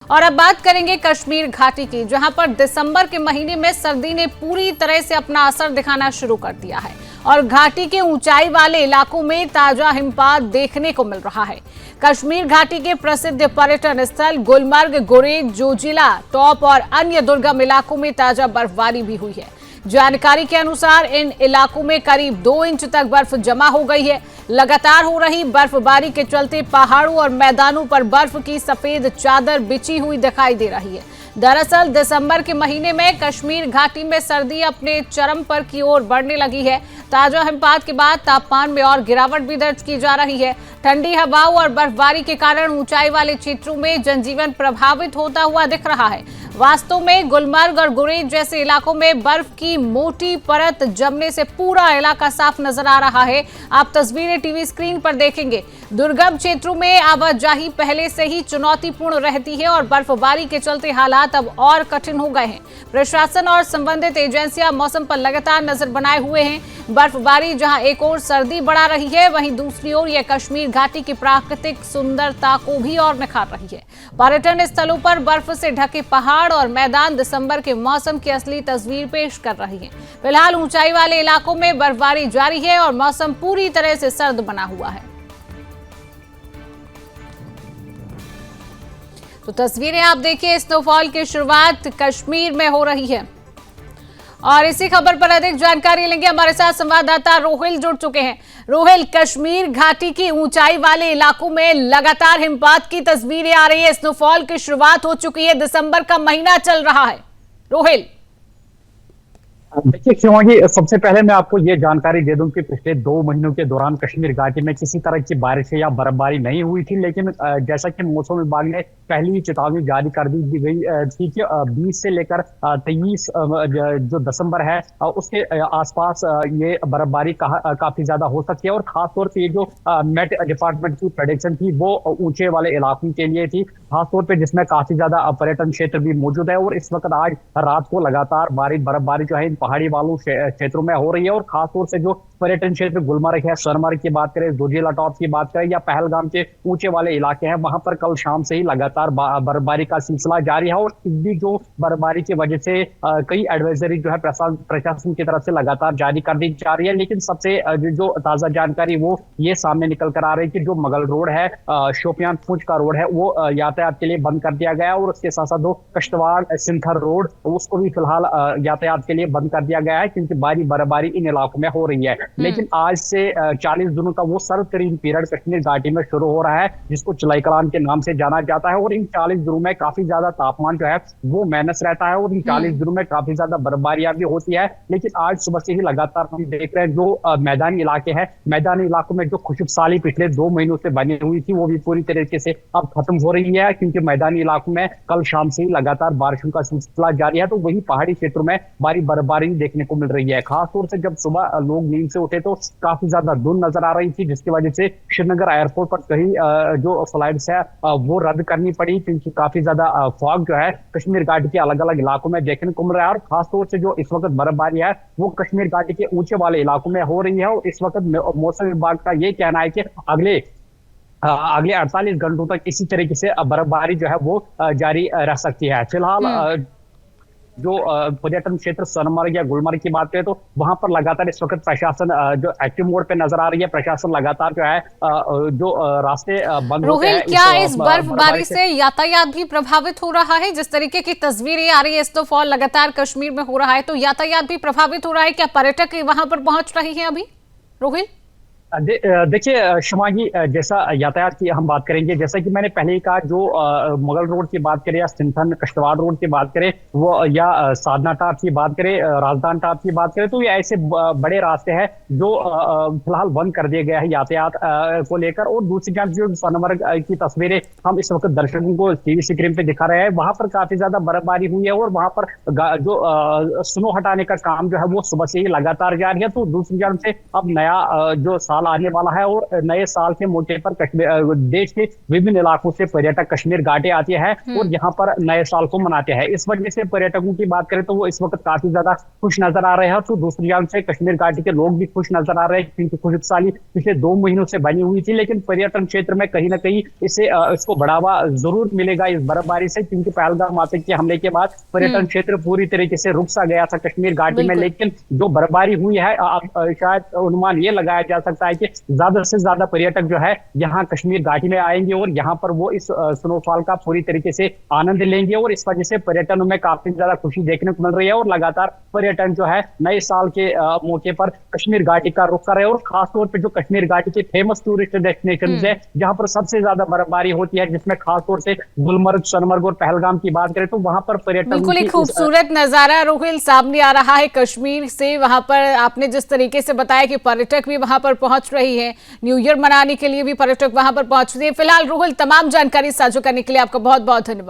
और अब बात करेंगे कश्मीर घाटी की, जहां पर दिसंबर के महीने में सर्दी ने पूरी तरह से अपना असर दिखाना शुरू कर दिया है और घाटी के ऊंचाई वाले इलाकों में ताजा हिमपात देखने को मिल रहा है। कश्मीर घाटी के प्रसिद्ध पर्यटन स्थल गुलमर्ग, गुरेज, जोजिला टॉप और अन्य दुर्गम इलाकों में ताजा बर्फबारी भी हुई है। जानकारी के अनुसार इन इलाकों में करीब 2 इंच तक बर्फ जमा हो गई है। लगातार हो रही बर्फबारी के चलते पहाड़ों और मैदानों पर बर्फ की सफेद चादर बिछी हुई दिखाई दे रही है। दरअसल दिसंबर के महीने में कश्मीर घाटी में सर्दी अपने चरम पर की ओर बढ़ने लगी है। ताजा हिमपात के बाद तापमान में और गिरावट भी दर्ज की जा रही है। ठंडी हवाओं और बर्फबारी के कारण ऊंचाई वाले क्षेत्रों में जनजीवन प्रभावित होता हुआ दिख रहा है। वास्तव में गुलमर्ग और गुरेज जैसे इलाकों में बर्फ की मोटी परत जमने से पूरा इलाका साफ नजर आ रहा है। आप तस्वीरें टीवी स्क्रीन पर देखेंगे। दुर्गम क्षेत्रों में आवाजाही पहले से ही चुनौतीपूर्ण रहती है और बर्फबारी के चलते हालात अब और कठिन हो गए हैं। प्रशासन और संबंधित एजेंसियां मौसम पर लगातार नजर बनाए हुए हैं। बर्फबारी जहां एक ओर सर्दी बढ़ा रही है, वहीं दूसरी ओर यह कश्मीर घाटी की प्राकृतिक सुंदरता को भी और निखार रही है। पर्यटन स्थलों पर बर्फ से ढके पहाड़ और मैदान दिसंबर के मौसम की असली तस्वीर पेश कर रही हैं। फिलहाल ऊंचाई वाले इलाकों में बर्फबारी जारी है और मौसम पूरी तरह से सर्द बना हुआ है। तो तस्वीरें आप देखिए, स्नोफॉल की शुरुआत कश्मीर में हो रही है और इसी खबर पर अधिक जानकारी लेंगे। हमारे साथ संवाददाता रोहिल जुड़ चुके हैं। रोहिल, कश्मीर घाटी की ऊंचाई वाले इलाकों में लगातार हिमपात की तस्वीरें आ रही है। स्नोफॉल की शुरुआत हो चुकी है, दिसंबर का महीना चल रहा है। रोहिल, देखिए शिवांगी, सबसे पहले मैं आपको ये जानकारी दे दूं कि पिछले 2 महीनों के दौरान कश्मीर घाटी में किसी तरह की बारिश या बर्फबारी नहीं हुई थी, लेकिन जैसा कि मौसम विभाग ने पहली ही चेतावनी जारी कर दी गई थी कि 20 से लेकर 23 जो दिसंबर है उसके आसपास ये बर्फबारी काफी ज्यादा हो सकती है। और खासतौर पर ये जो मेट डिपार्टमेंट की प्रेडिक्शन थी वो ऊंचे वाले इलाकों के लिए थी, खासतौर पर जिसमें काफी ज्यादा पर्यटन क्षेत्र भी मौजूद है। और इस वक्त आज रात को लगातार बर्फबारी जो है पहाड़ी वालों क्षेत्रों में हो रही है। और खासतौर से जो पर्यटन क्षेत्र गुलमर्ग है, सोनमर्ग की बात करें, जोजिला टॉप की बात करें या पहलगाम के ऊंचे वाले इलाके हैं, वहां पर कल शाम से ही लगातार बर्फबारी का सिलसिला जारी है। और इस भी जो बर्फबारी की वजह से कई एडवाइजरी जो है प्रशासन की तरफ से लगातार जारी कर दी जा रही है। लेकिन सबसे जो ताजा जानकारी वो ये सामने निकल कर आ रही है कि जो मगल रोड है, शोपियान पूंछ का रोड है, वो यातायात के लिए बंद कर दिया गया। और उसके साथ साथ दो कश्तवाड़ सिंथर रोड, उसको भी फिलहाल यातायात के लिए बंद कर दिया गया है, क्योंकि भारी बर्फबारी इन इलाकों में हो रही है। लेकिन आज से 40 दिनों का वो सर्वतरीन पीरियड कश्मीर घाटी में शुरू हो रहा है, जिसको चुलाई कलान के नाम से जाना जाता है। और इन 40 दिनों में काफी ज्यादा तापमान जो है वो माइनस रहता है और इन 40 दिनों में काफी ज्यादा बर्फबारियां भी होती है। लेकिन आज सुबह से ही लगातार हम देख रहे हैं जो मैदानी इलाके हैं, मैदानी इलाकों में जो खुशबसाली पिछले 2 महीनों से बनी हुई थी वो भी पूरी तरीके से अब खत्म हो रही है, क्योंकि मैदानी इलाकों में कल शाम से ही लगातार बारिशों का सिलसिला जारी है। तो वही पहाड़ी क्षेत्रों में भारी बर्फबारी देखने को मिल रही है। खासतौर से जब सुबह लोग नींद से उठे तो काफी ज्यादा धुंध नजर आ रही थी, जिसकी वजह से श्रीनगर एयरपोर्ट पर कहीं जो फ्लाइट्स है वो रद्द करनी पड़ी, क्योंकि काफी ज्यादा फॉग जो है कश्मीर घाटी के अलग अलग इलाकों में देखने को मिल रहा है। और खासतौर से जो इस वक्त बर्फबारी है वो कश्मीर घाटी के ऊंचे वाले इलाकों में हो रही है। और इस वक्त मौसम विभाग का ये कहना है कि अगले 48 घंटों तक इसी तरीके से बर्फबारी जो है वो जारी रह सकती है। फिलहाल जो पर्यटन क्षेत्र सोनमर्ग या गुलमर्ग की बात करें तो वहां पर लगातार इस वक्त प्रशासन जो एक्टिव मोड पे नजर आ रही है। प्रशासन लगातार जो है जो रास्ते बंद होते हैं। क्या इस बर्फबारी से यातायात भी प्रभावित हो रहा है? जिस तरीके की तस्वीरें आ रही है, स्नोफॉल लगातार कश्मीर में हो रहा है, तो यातायात भी प्रभावित हो रहा है क्या? पर्यटक वहां पर पहुंच रहे हैं अभी? रोहिल, देखिए शिवांगी, जैसा यातायात की हम बात करेंगे, जैसा कि मैंने पहले ही कहा, जो मुगल रोड की बात करें या सिंथन कश्तवाड़ रोड की बात करें वो या साधना टाप की बात करें, राजदान टाप की बात करें, तो ये ऐसे बड़े रास्ते हैं जो फिलहाल बंद कर दिए गए हैं यातायात को लेकर। और दूसरी जानब जो सोनमर्ग की तस्वीरें हम इस वक्त दर्शकों को टीवी स्क्रीन पे दिखा रहे हैं, वहां पर काफी ज्यादा बर्फबारी हुई है और वहां पर जो स्नो हटाने का काम जो है वो सुबह से ही लगातार जारी है। तो दूसरी जानब से अब नया जो साल आने वाला है और नए साल के मौके पर कश्मीर देश के विभिन्न इलाकों से पर्यटक कश्मीर घाटी आते हैं और यहाँ पर नए साल को मनाते हैं। इस वजह से पर्यटकों की बात करें तो वो इस वक्त काफी ज्यादा खुश नजर आ रहे हैं। तो दूसरी जानब से कश्मीर घाटी के लोग भी खुश नजर आ रहे हैं क्योंकि खुशहाली पिछले 2 महीनों से बनी हुई थी, लेकिन पर्यटन क्षेत्र में कहीं ना कहीं इसको बढ़ावा जरूर मिलेगा इस बर्फबारी से, क्योंकि पहलगाम आतंकी के हमले के बाद पर्यटन क्षेत्र पूरी तरीके से रुक सा गया था कश्मीर घाटी में। लेकिन जो बर्फबारी हुई है, शायद अनुमान ये लगाया जा सकता है कि ज्यादा से ज्यादा पर्यटक जो है यहाँ कश्मीर घाटी में आएंगे और यहाँ पर वो इस स्नोफॉल का पूरी तरीके से आनंद लेंगे और इस वजह से पर्यटन में काफी ज्यादा खुशी देखने को मिल रही है और लगातार पर्यटन जो है नए साल के मौके पर कश्मीर घाटी का रुख कर रहे हैं। और खासतौर पर जो कश्मीर घाटी के फेमस टूरिस्ट डेस्टिनेशन है जहां पर सबसे ज्यादा बर्फबारी होती है, जिसमें खासतौर से गुलमर्ग, सोनमर्ग और पहलगाम की बात करें तो वहां पर पर्यटन बिल्कुल ही खूबसूरत नजारा रोहिल सामने आ रहा है कश्मीर से। वहां पर आपने जिस तरीके से बताया कि पर्यटक भी वहां पर पहुंच रही है, न्यू ईयर मनाने के लिए भी पर्यटक वहां पर पहुंच रहे हैं। फिलहाल रोहिल, तमाम जानकारी साझा करने के लिए आपका बहुत बहुत धन्यवाद।